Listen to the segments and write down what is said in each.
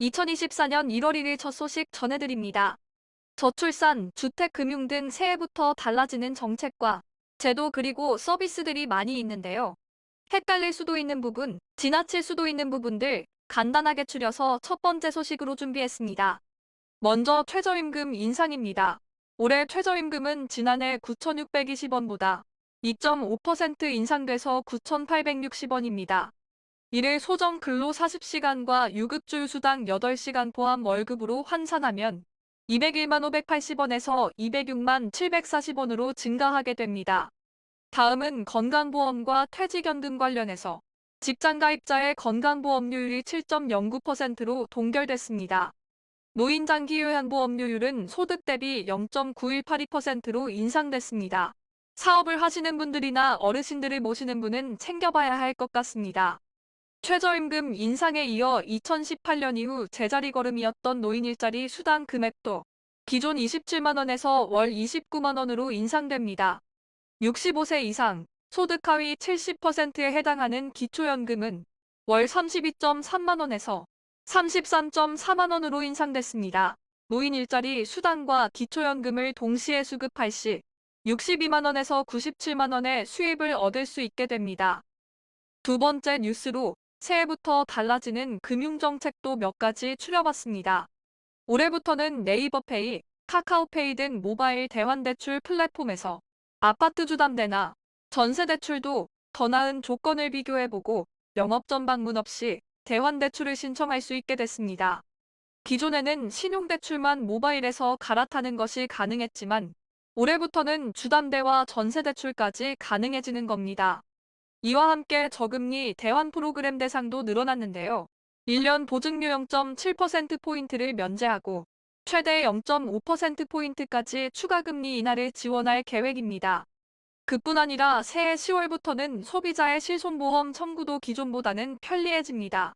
2024년 1월 1일 첫 소식 전해드립니다. 저출산, 주택, 금융 등 새해부터 달라지는 정책과 제도 그리고 서비스들이 많이 있는데요. 헷갈릴 수도 있는 부분, 지나칠 수도 있는 부분들 간단하게 추려서 첫 번째 소식으로 준비했습니다. 먼저 최저임금 인상입니다. 올해 최저임금은 지난해 9,620원보다 2.5% 인상돼서 9,860원입니다. 이를 소정 근로 40시간과 유급휴 수당 8시간 포함 월급으로 환산하면 201만 580원에서 206만 740원으로 증가하게 됩니다. 다음은 건강보험과 퇴직연금 관련해서 직장가입자의 건강보험료율이 7.09%로 동결됐습니다. 노인장기요양보험료율은 소득 대비 0.9182%로 인상됐습니다. 사업을 하시는 분들이나 어르신들을 모시는 분은 챙겨봐야 할 것 같습니다. 최저임금 인상에 이어 2018년 이후 제자리 걸음이었던 노인 일자리 수당 금액도 기존 27만 원에서 월 29만 원으로 인상됩니다. 65세 이상, 소득 하위 70%에 해당하는 기초연금은 월 32.3만 원에서 33.4만 원으로 인상됐습니다. 노인 일자리 수당과 기초연금을 동시에 수급할 시 62만 원에서 97만 원의 수입을 얻을 수 있게 됩니다. 두 번째 뉴스로 새해부터 달라지는 금융정책도 몇 가지 추려봤습니다. 올해부터는 네이버페이, 카카오페이 등 모바일 대환대출 플랫폼에서 아파트 주담대나 전세대출도 더 나은 조건을 비교해보고 영업전 방문 없이 대환대출을 신청할 수 있게 됐습니다. 기존에는 신용대출만 모바일에서 갈아타는 것이 가능했지만 올해부터는 주담대와 전세대출까지 가능해지는 겁니다. 이와 함께 저금리 대환 프로그램 대상도 늘어났는데요. 1년 보증료 0.7%포인트를 면제하고 최대 0.5%포인트까지 추가 금리 인하를 지원할 계획입니다. 그뿐 아니라 새해 10월부터는 소비자의 실손보험 청구도 기존보다는 편리해집니다.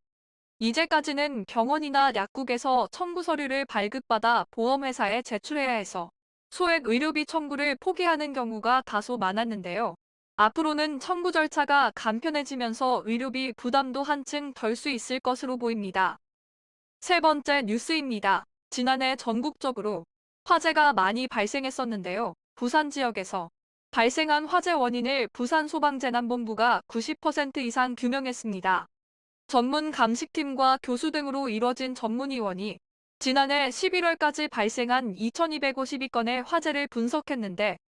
이제까지는 병원이나 약국에서 청구 서류를 발급받아 보험회사에 제출해야 해서 소액 의료비 청구를 포기하는 경우가 다소 많았는데요. 앞으로는 청구 절차가 간편해지면서 의료비 부담도 한층 덜 수 있을 것으로 보입니다. 세 번째 뉴스입니다. 지난해 전국적으로 화재가 많이 발생했었는데요. 부산 지역에서 발생한 화재 원인을 부산소방재난본부가 90% 이상 규명했습니다. 전문 감식팀과 교수 등으로 이뤄진 전문위원이 지난해 11월까지 발생한 2252건의 화재를 분석했는데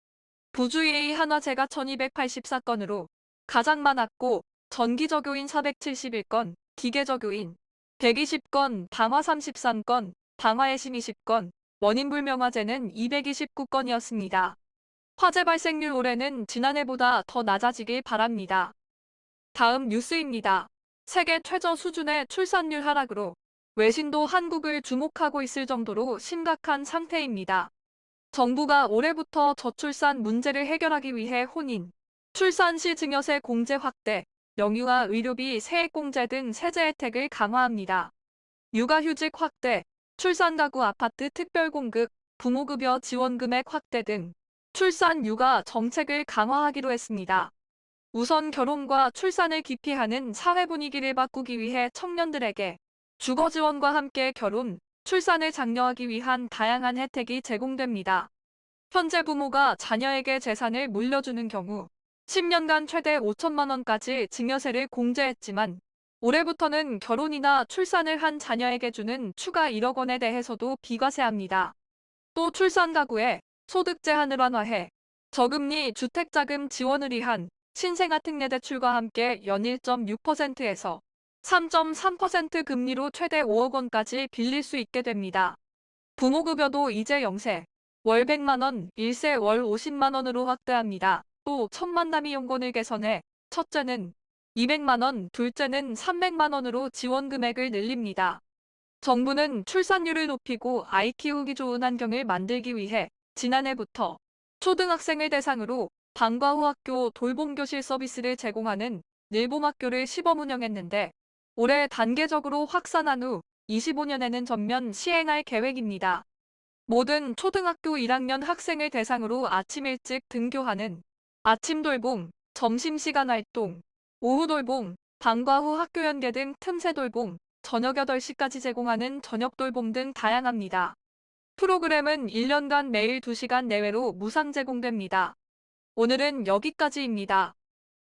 부주의의 한화재가 1284건으로 가장 많았고 전기적요인 471건, 기계적요인 120건, 방화 33건, 방화해심 20건, 원인불명화재는 229건이었습니다. 화재 발생률 올해는 지난해보다 더 낮아지길 바랍니다. 다음 뉴스입니다. 세계 최저 수준의 출산율 하락으로 외신도 한국을 주목하고 있을 정도로 심각한 상태입니다. 정부가 올해부터 저출산 문제를 해결하기 위해 혼인, 출산 시 증여세 공제 확대, 영유아 의료비 세액 공제 등 세제 혜택을 강화합니다. 육아휴직 확대, 출산가구 아파트 특별 공급, 부모급여 지원 금액 확대 등 출산 육아 정책을 강화하기로 했습니다. 우선 결혼과 출산을 기피하는 사회 분위기를 바꾸기 위해 청년들에게 주거 지원과 함께 결혼, 출산을 장려하기 위한 다양한 혜택이 제공됩니다. 현재 부모가 자녀에게 재산을 물려주는 경우 10년간 최대 5천만 원까지 증여세를 공제했지만 올해부터는 결혼이나 출산을 한 자녀에게 주는 추가 1억 원에 대해서도 비과세합니다. 또 출산 가구의 소득 제한을 완화해 저금리 주택자금 지원을 위한 신생아 특례 대출과 함께 연 1.6%에서 3.3% 금리로 최대 5억 원까지 빌릴 수 있게 됩니다. 부모급여도 이제 0세, 월 100만 원, 1세 월 50만 원으로 확대합니다. 또 천만남이 용건을 개선해 첫째는 200만 원, 둘째는 300만 원으로 지원 금액을 늘립니다. 정부는 출산율을 높이고 아이 키우기 좋은 환경을 만들기 위해 지난해부터 초등학생을 대상으로 방과 후 학교 돌봄교실 서비스를 제공하는 늘봄학교를 시범 운영했는데 올해 단계적으로 확산한 후 25년에는 전면 시행할 계획입니다. 모든 초등학교 1학년 학생을 대상으로 아침 일찍 등교하는 아침 돌봄, 점심시간 활동, 오후 돌봄, 방과 후 학교 연계 등 틈새 돌봄, 저녁 8시까지 제공하는 저녁 돌봄 등 다양합니다. 프로그램은 1년간 매일 2시간 내외로 무상 제공됩니다. 오늘은 여기까지입니다.